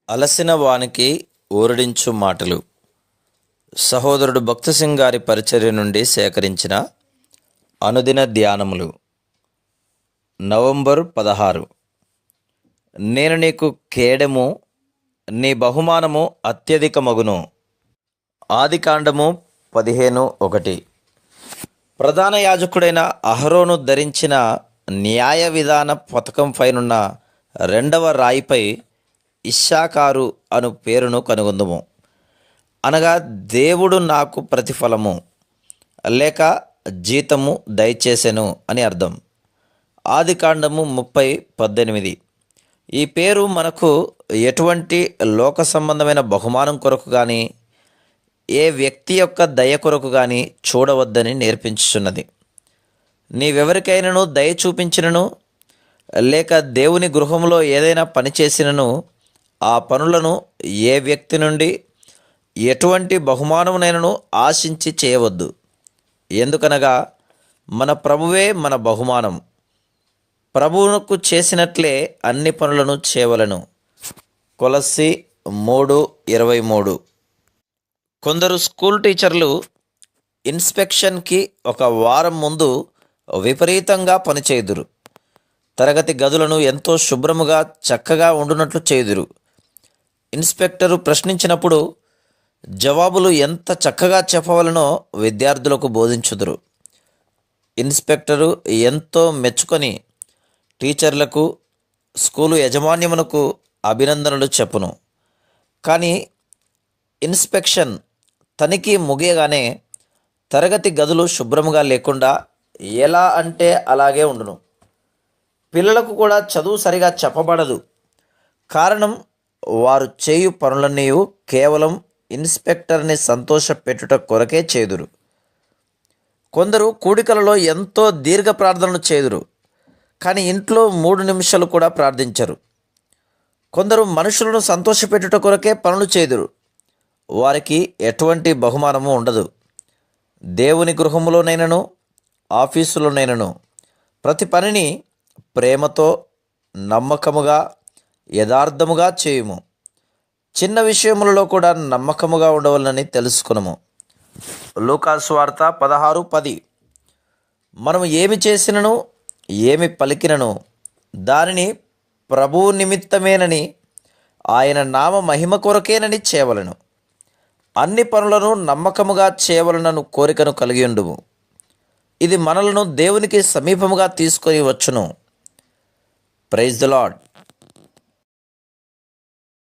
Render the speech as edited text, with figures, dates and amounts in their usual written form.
అలసిన వానికి ఊరడించు మాటలు. సహోదరుడు భక్తసింగ్ గారి పరిచర్య నుండి సేకరించిన అనుదిన ధ్యానములు. నవంబర్ 16. నేను నీకు కేడెము, నీ బహుమానము అత్యధికమగును. ఆదికాండము 15:1. ప్రధాన యాజకుడైన అహరోను ధరించిన న్యాయ విధాన పథకం పైనున్న రెండవ రాయిపై ఇశ్శాఖారు అను పేరును కనుగొందుము. అనగా దేవుడు నాకు ప్రతిఫలము లేక జీతము దయచేసెను అని అర్థం. ఆదికాండము 30:18. ఈ పేరు మనకు ఎటువంటి లోక సంబంధమైన బహుమానం కొరకు కానీ, ఏ వ్యక్తి యొక్క దయ కొరకు కానీ చూడవద్దని నేర్పించుచున్నది. నీవెవరికైనాను దయ చూపించినను లేక దేవుని గృహంలో ఏదైనా పని చేసినను ఆ పనులను ఏ వ్యక్తి నుండి ఎటువంటి బహుమానమునైనను ఆశించి చేయవద్దు. ఎందుకనగా మన ప్రభువే మన బహుమానం. ప్రభువునకు చేసినట్లే అన్ని పనులను చేయవలెను. కొలస్సీ 3:23. కొందరు స్కూల్ టీచర్లు ఇన్స్పెక్షన్కి ఒక వారం ముందు విపరీతంగా పనిచేయుదురు. తరగతి గదులను ఎంతో శుభ్రముగా చక్కగా ఉండునట్లు చేయుదురు. ఇన్స్పెక్టరు ప్రశ్నించినప్పుడు జవాబులు ఎంత చక్కగా చెప్పవలనో విద్యార్థులకు బోధించుదురు. ఇన్స్పెక్టరు ఎంతో మెచ్చుకొని టీచర్లకు, స్కూలు యజమాన్యమునకు అభినందనలు చెప్పును. కానీ ఇన్స్పెక్షన్ తనిఖీ ముగియగానే తరగతి గదులు శుభ్రముగా లేకుండా ఎలా అంటే అలాగే ఉండును. పిల్లలకు కూడా చదువు సరిగా చెప్పబడదు. కారణం, వారు చేయు పనులన్నీ కేవలం ఇన్స్పెక్టర్ని సంతోషపెట్టుట కొరకే చేదురు. కొందరు కూడికలలో ఎంతో దీర్ఘ ప్రార్థనలు చేదురు, కానీ ఇంట్లో 3 నిమిషాలు కూడా ప్రార్థించరు. కొందరు మనుషులను సంతోషపెట్టుట కొరకే పనులు చేదురు. వారికి ఎటువంటి బహుమానము ఉండదు. దేవుని గృహములోనైనను ఆఫీసులోనైనను ప్రతి పనిని ప్రేమతో, నమ్మకముగా, యథార్థముగా చేయుము. చిన్న విషయములలో కూడా నమ్మకముగా ఉండవలనని తెలుసుకునము. లూకాసు సువార్త 16:10. మనము ఏమి చేసినను ఏమి పలికినను దానిని ప్రభువు నిమిత్తమేనని, ఆయన నామ మహిమ కొరకేనని చేయవలెను. అన్ని పనులను నమ్మకముగా చేయవలనను కోరికను కలిగి ఉండుము. ఇది మనలను దేవునికి సమీపముగా తీసుకొని వచ్చును. Praise the lord.